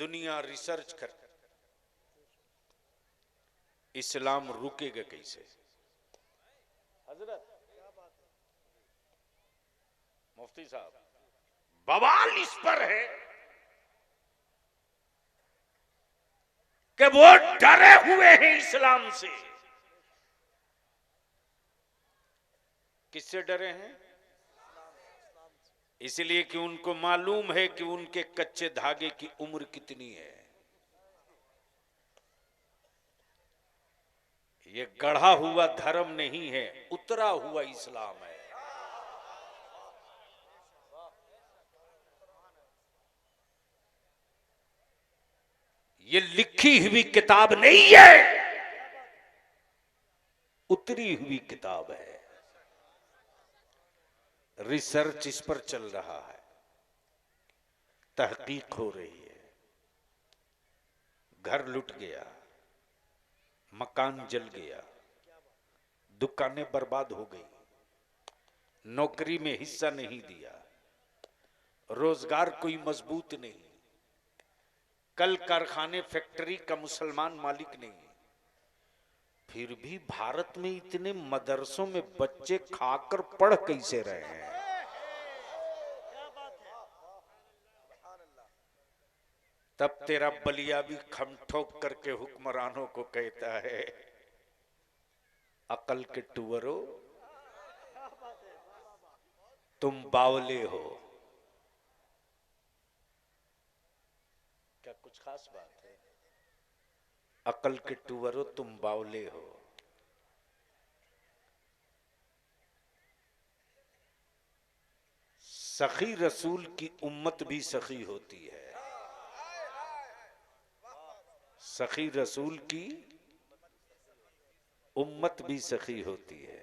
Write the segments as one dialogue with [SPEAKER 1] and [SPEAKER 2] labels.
[SPEAKER 1] दुनिया रिसर्च कर, इस्लाम रुकेगा कैसे? हजरत मुफ्ती साहब, बवाल इस पर है कि वो डरे हुए हैं इस्लाम से। किससे डरे हैं? इसलिए कि उनको मालूम है कि उनके कच्चे धागे की उम्र कितनी है। ये गढ़ा हुआ धर्म नहीं है, उतरा हुआ इस्लाम है। ये लिखी हुई किताब नहीं है, उतरी हुई किताब है। रिसर्च इस पर चल रहा है, तहकीक हो रही है। घर लुट गया, मकान जल गया, दुकानें बर्बाद हो गई, नौकरी में हिस्सा नहीं दिया, रोजगार कोई मजबूत नहीं, कल कारखाने फैक्ट्री का मुसलमान मालिक नहीं। फिर भी भारत में इतने मदरसों में बच्चे खाकर पढ़ कैसे रहे हैं? तब तेरा बलिया भी खम ठोक करके हुक्मरानों को कहता है, अकल के टुवरो तुम बावले हो। क्या कुछ खास बात है? अकल के टुवरो तुम बावले हो। सखी रसूल की उम्मत भी सखी होती है। सखी रसूल की उम्मत भी सखी होती है।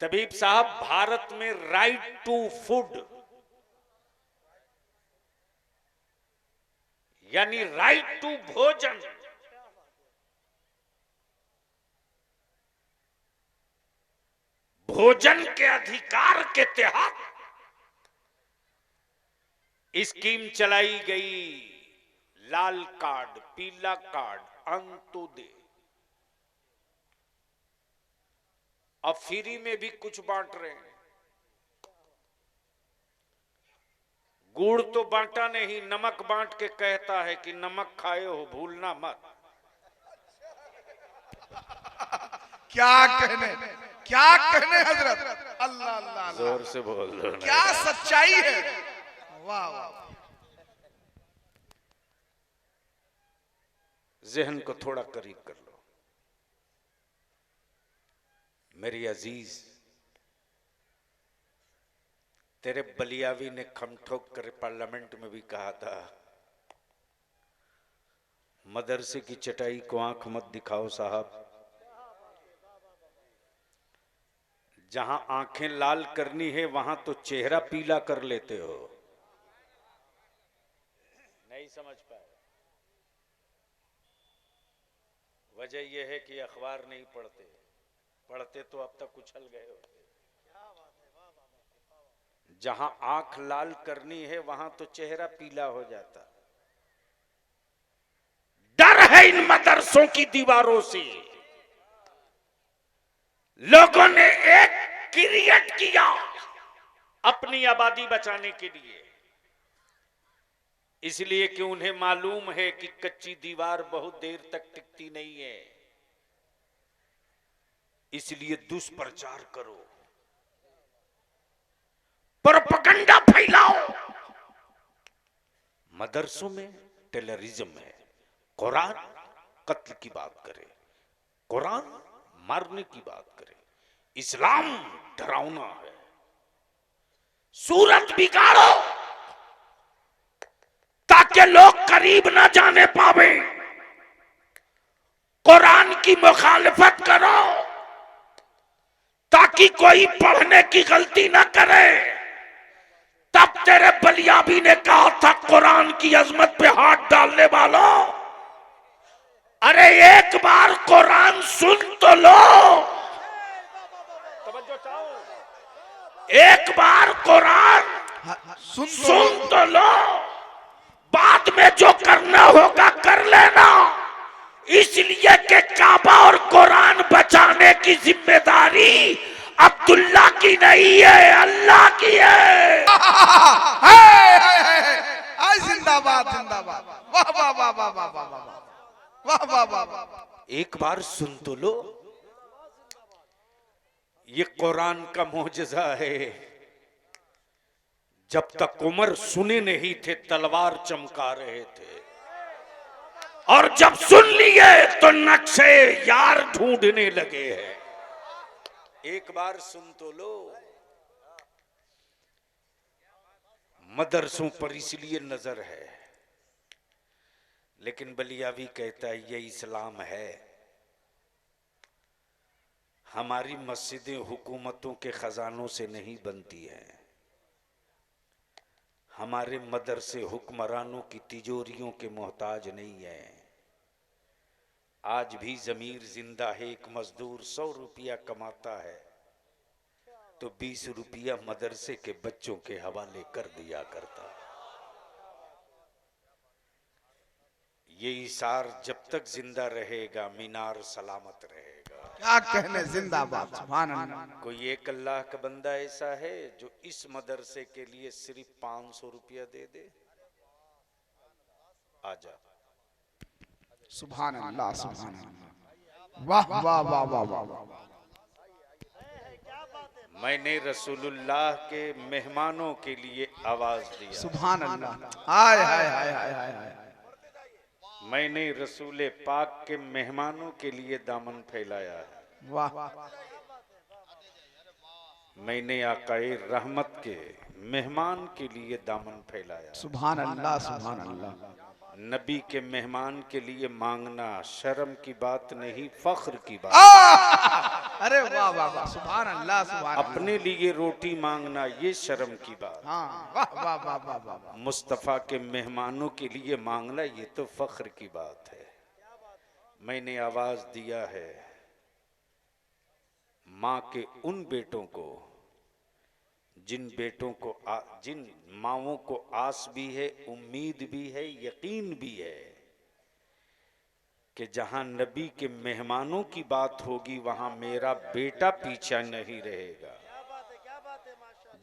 [SPEAKER 1] तबीब साहब, भारत में राइट टू फूड यानी राइट टू भोजन, भोजन के अधिकार के तहत स्कीम चलाई गई। लाल कार्ड, पीला कार्ड, अंत्योदय। अब फ्री में भी कुछ बांट रहे हैं। गुड़ तो बांटा नहीं, नमक बांट के कहता है कि नमक खाए हो भूलना मत।
[SPEAKER 2] क्या कहने हजरत, अल्लाह अल्लाह,
[SPEAKER 1] जोर से बोल दो।
[SPEAKER 2] क्या सच्चाई है। वाह वाह।
[SPEAKER 1] जहन को थोड़ा करीब कर लो मेरी अजीज। तेरे बलियावी ने खम ठोक कर पार्लियामेंट में भी कहा था, मदरसे की चटाई को आंख मत दिखाओ साहब। जहां आंखें लाल करनी है वहां तो चेहरा पीला कर लेते हो। नहीं समझ पाए? वजह यह है कि अखबार नहीं पढ़ते, पढ़ते तो अब तक उछल गए होते। जहां आंख लाल करनी है वहां तो चेहरा पीला हो जाता। डर है इन मदरसों की दीवारों से। लोगों ने एक क्रिएट किया अपनी आबादी बचाने के लिए, इसलिए कि उन्हें मालूम है कि कच्ची दीवार बहुत देर तक टिकती नहीं है। इसलिए दुष्प्रचार करो, प्रोपेगेंडा फैलाओ। मदरसों में टेररिज्म है। कुरान कत्ल की बात करे, कुरान मारने की बात करे, इस्लाम डरावना है। सूरत बिगाड़ो ताकि लोग करीब ना जाने पावे। कुरान की मुखालिफत करो ताकि कोई पढ़ने की गलती ना करे। तब तेरे बलियाबी ने कहा था, कुरान की अजमत पे हाथ डालने वालों, अरे एक बार कुरान सुन तो लो। तवज्जो चाहो, एक बार कुरान सुन तो लो। इसलिए कि काबा और कुरान बचाने की जिम्मेदारी अब्दुल्ला की नहीं है, अल्लाह की है।
[SPEAKER 2] जिंदाबाद जिंदाबाद, वाह वाह वाह वाह वाह वाह वाह वाह वाह वाह।
[SPEAKER 1] एक बार सुन तो लो, ये कुरान का मोजज़ा है। जब तक उमर सुने नहीं थे तलवार चमका रहे थे, और जब सुन लिए तो नक्शे यार ढूंढने लगे हैं। एक बार सुन तो लो। मदरसों पर इसलिए नजर है, लेकिन बलियावी कहता है ये इस्लाम है। हमारी मस्जिदें हुकूमतों के खजानों से नहीं बनती हैं, हमारे मदरसे हुक्मरानों की तिजोरियों के मोहताज नहीं है। आज भी जमीर जिंदा है। एक मजदूर 100 रुपया कमाता है तो 20 रुपया मदरसे के बच्चों के हवाले कर दिया करता। ये इशार जब तक जिंदा रहेगा मीनार सलामत रहेगा।
[SPEAKER 2] क्या कहने, जिंदाबाद, सुभान अल्लाह।
[SPEAKER 1] कोई एक अल्लाह का बंदा ऐसा है जो इस मदरसे के लिए सिर्फ 500 रुपया दे दे? आजा।
[SPEAKER 2] सुभान अल्लाह, सुभान अल्लाह, वाह वाह वाह वाह वाह।
[SPEAKER 1] मैंने रसूलुल्लाह के मेहमानों के लिए आवाज दिया।
[SPEAKER 2] सुभान अल्लाह, हाय हाय हाय हाय हाय।
[SPEAKER 1] मैंने रसूल पाक के मेहमानों के लिए दामन फैलाया है।
[SPEAKER 2] वाह।
[SPEAKER 1] मैंने आकाए रहमत के मेहमान के लिए दामन फैलाया।
[SPEAKER 2] सुभान अल्लाह, सुभान अल्लाह।
[SPEAKER 1] नबी के मेहमान के लिए मांगना शर्म की बात नहीं, फख्र की बात।
[SPEAKER 2] अरे वाह वाह वाह, सुभान अल्लाह, सुभान अल्लाह।
[SPEAKER 1] अपने लिए रोटी मांगना ये शर्म की बात।
[SPEAKER 2] हाँ, वाह वाह वाह वाह वाह।
[SPEAKER 1] मुस्तफ़ा के मेहमानों के लिए मांगना ये तो फख्र की बात है। मैंने आवाज दिया है माँ के उन बेटों को जिन माँओं को आस भी है, उम्मीद भी है, यकीन भी है कि जहां नबी के मेहमानों की बात होगी वहां मेरा बेटा पीछा नहीं रहेगा।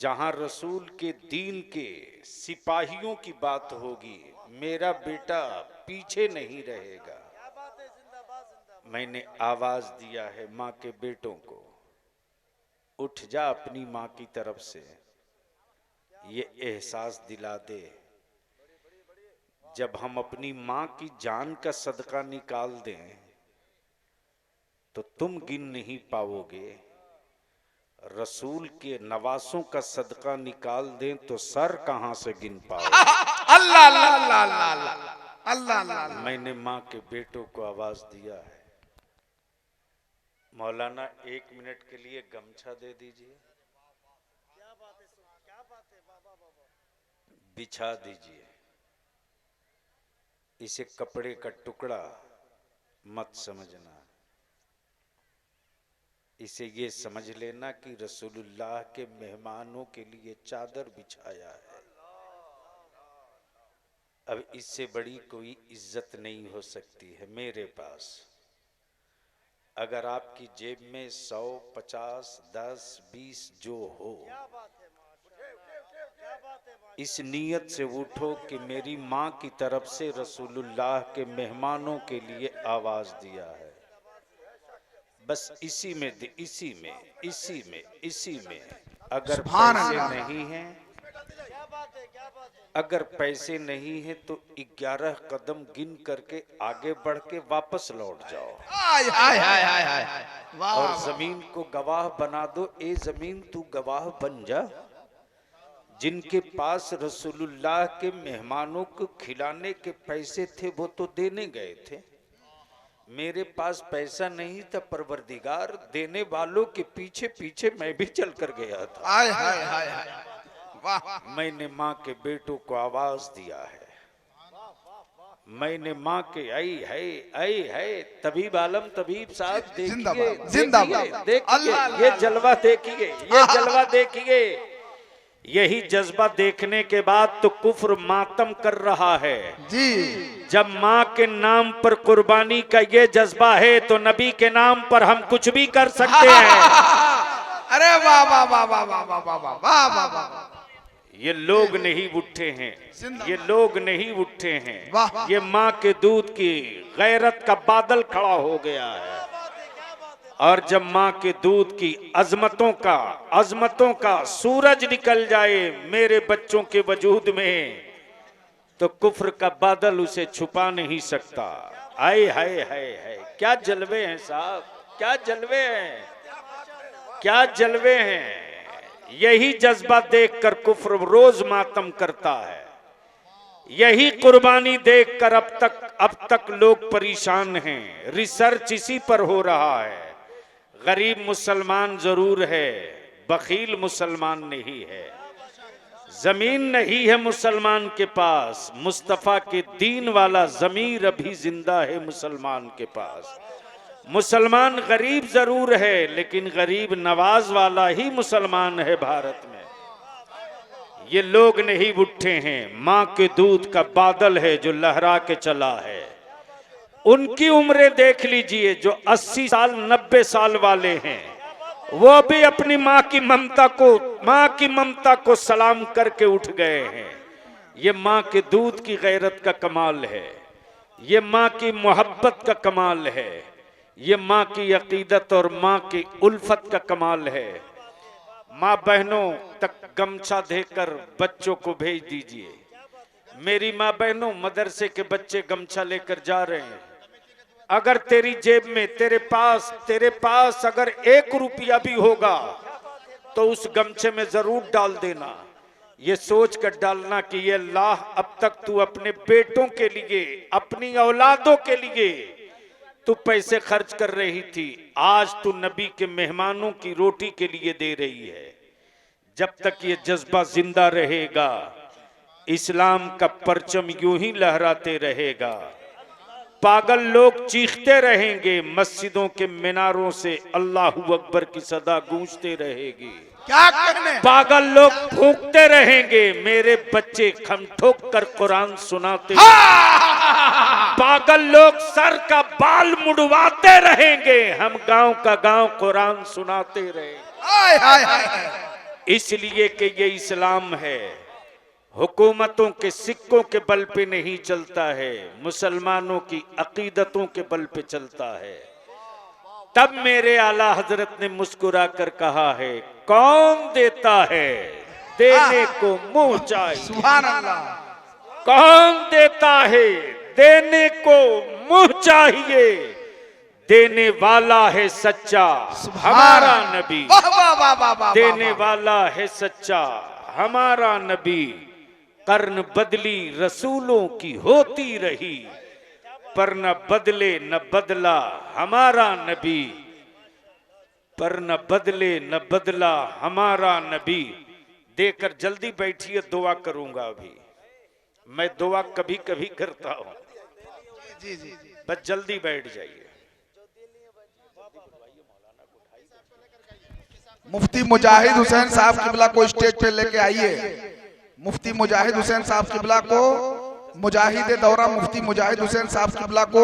[SPEAKER 1] जहां रसूल के दीन के सिपाहियों की बात होगी मेरा बेटा पीछे नहीं रहेगा। मैंने आवाज दिया है माँ के बेटों को, उठ जा, अपनी माँ की तरफ से ये एहसास दिला दे। जब हम अपनी माँ की जान का सदका निकाल दें तो तुम गिन नहीं पाओगे, रसूल के नवासों का सदका निकाल दें तो सर कहां से गिन पाओगे।
[SPEAKER 2] अल्लाह अल्लाह अल्लाह अल्लाह अल्लाह अल्लाह।
[SPEAKER 1] मैंने माँ के बेटों को आवाज दिया है। मौलाना 1 मिनट के लिए गमछा दे दीजिए, बिछा दीजिए। इसे कपड़े का टुकड़ा मत समझना, इसे ये समझ लेना कि रसूलुल्लाह के मेहमानों के लिए चादर बिछाया है। अब इससे बड़ी कोई इज्जत नहीं हो सकती है मेरे पास। अगर आपकी जेब में 100, 50, 10, 20 जो हो, इस नीयत से उठो कि मेरी माँ की तरफ से रसूलुल्लाह के मेहमानों के लिए आवाज दिया है। बस इसी में अगर पैसे नहीं हैं, अगर पैसे नहीं है तो 11 कदम गिन करके आगे बढ़ के वापस लौट जाओ।
[SPEAKER 2] हाय हाय हाय हाय हाय।
[SPEAKER 1] और जमीन को गवाह बना दो, ए जमीन तू गवाह बन जा। जिनके पास रसूलुल्लाह के मेहमानों को खिलाने के पैसे थे वो तो देने गए थे, मेरे पास पैसा नहीं था, परवरदिगार देने वालों के पीछे पीछे मैं भी चल कर गया था।
[SPEAKER 2] हाय हाय हाय हाय। वाह।
[SPEAKER 1] मैंने माँ के बेटों को आवाज दिया है। मैंने माँ के आई है तबीब आलम तबीब साहब देखिए,
[SPEAKER 2] जिंदाबाद।
[SPEAKER 1] देखिए, ये जलवा देखिए, ये जलवा देखिए। यही जज्बा देखने के बाद तो कुफ्र मातम कर रहा है
[SPEAKER 2] जी।
[SPEAKER 1] जब माँ के नाम पर कुर्बानी का ये जज्बा है तो नबी के नाम पर हम कुछ भी कर सकते हैं।
[SPEAKER 2] अरे वाह वाह वाह वाह वाह वाह वाह वाह वाह वाह वाह।
[SPEAKER 1] ये लोग नहीं उठे हैं, ये लोग नहीं उठे हैं,
[SPEAKER 2] वाह।
[SPEAKER 1] ये माँ के दूध की गैरत का बादल खड़ा हो गया है। और जब माँ के दूध की अजमतों का सूरज निकल जाए मेरे बच्चों के वजूद में, तो कुफ्र का बादल उसे छुपा नहीं सकता। आए हाय हाय हाय, क्या जलवे हैं साहब, क्या जलवे हैं, क्या जलवे हैं। यही जज्बा देखकर कुफ्र रोज मातम करता है। यही कुर्बानी देखकर अब तक लोग परेशान हैं। रिसर्च इसी पर हो रहा है। गरीब मुसलमान जरूर है, बखील मुसलमान नहीं है। जमीन नहीं है मुसलमान के पास, मुस्तफा के दीन वाला जमीर अभी जिंदा है मुसलमान के पास। मुसलमान गरीब जरूर है लेकिन गरीब नवाज वाला ही मुसलमान है भारत में। ये लोग नहीं उठे हैं, माँ के दूध का बादल है जो लहरा के चला है। उनकी उम्रें देख लीजिए जो 80 साल 90 साल वाले हैं, वो भी अपनी माँ की ममता को सलाम करके उठ गए हैं। ये माँ के दूध की गैरत का कमाल है, ये माँ की मोहब्बत का कमाल है, ये माँ की अकीदत और माँ की उल्फत का कमाल है। माँ बहनों तक गमछा देकर बच्चों को भेज दीजिए। मेरी माँ बहनों, मदरसे के बच्चे गमछा लेकर जा रहे हैं। अगर तेरी जेब में तेरे पास अगर 1 रुपया भी होगा तो उस गमछे में जरूर डाल देना। ये सोच कर डालना कि ये अल्लाह, अब तक तू अपने बेटों के लिए, अपनी औलादों के लिए तू पैसे खर्च कर रही थी, आज तू नबी के मेहमानों की रोटी के लिए दे रही है। जब तक ये जज्बा जिंदा रहेगा, इस्लाम का परचम यूं ही लहराते रहेगा। पागल लोग चीखते रहेंगे, मस्जिदों के मीनारों से अल्लाहू अकबर की सदा गूंजते रहेगी।
[SPEAKER 2] क्या कहने?
[SPEAKER 1] पागल लोग फूंकते रहेंगे, मेरे बच्चे खम ठोक कर कुरान सुनाते। पागल लोग सर का बाल मुड़वाते रहेंगे, हम गांव का गांव कुरान सुनाते रहेंगे। इसलिए कि ये इस्लाम है, हुकूमतों के सिक्कों के बल पे नहीं चलता है, मुसलमानों की अकीदतों के बल पे चलता है। तब मेरे आला हजरत ने मुस्कुरा कर कहा है, कौन देता है देने को मुंह चाहिए।
[SPEAKER 2] सुभान अल्लाह।
[SPEAKER 1] कौन देता है देने को मुंह चाहिए, देने वाला है सच्चा हमारा नबी। देने वाला है सच्चा हमारा नबी। कर्न बदली रसूलों की होती रही, पर न बदले न बदला हमारा नबी, पर न बदले न बदला हमारा नबी। देकर जल्दी बैठिए, दुआ करूंगा। अभी मैं दुआ कभी कभी करता हूं,
[SPEAKER 2] जी जी।
[SPEAKER 1] बस जल्दी बैठ जाइए।
[SPEAKER 2] मुफ्ती मुजाहिद हुसैन साहब किबला को स्टेज पे लेके आइए। मुफ्ती मुजाहिद हुसैन साहब किबला को, मुजाहिद दौरा मुफ्ती मुजाहिद हुसैन साहब किबला को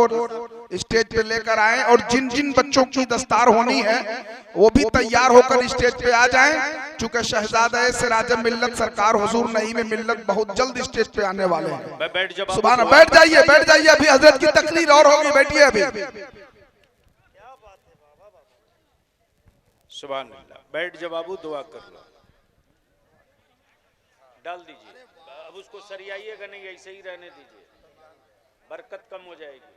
[SPEAKER 2] स्टेज पे लेकर आए। और जिन जिन बच्चों की दस्तार होनी है वो भी तैयार होकर स्टेज पे आ जाएं, चूंकि शहजादा सिराज मिल्लत सरकार हुजूर नईम मिल्लत बहुत जल्द स्टेज पे आने वाले हैं। सुभान, बैठ जाइए बैठ जाइए, अभी हजरत की तकरीर और होगी, बैठिए अभी।
[SPEAKER 1] सुभान अल्लाह, बैठ जा बाबू, दुआ कर लो। डाल दीजिए, अब उसको सरियाइएगा नहीं, ऐसे ही रहने दीजिए, बरकत कम हो जाएगी।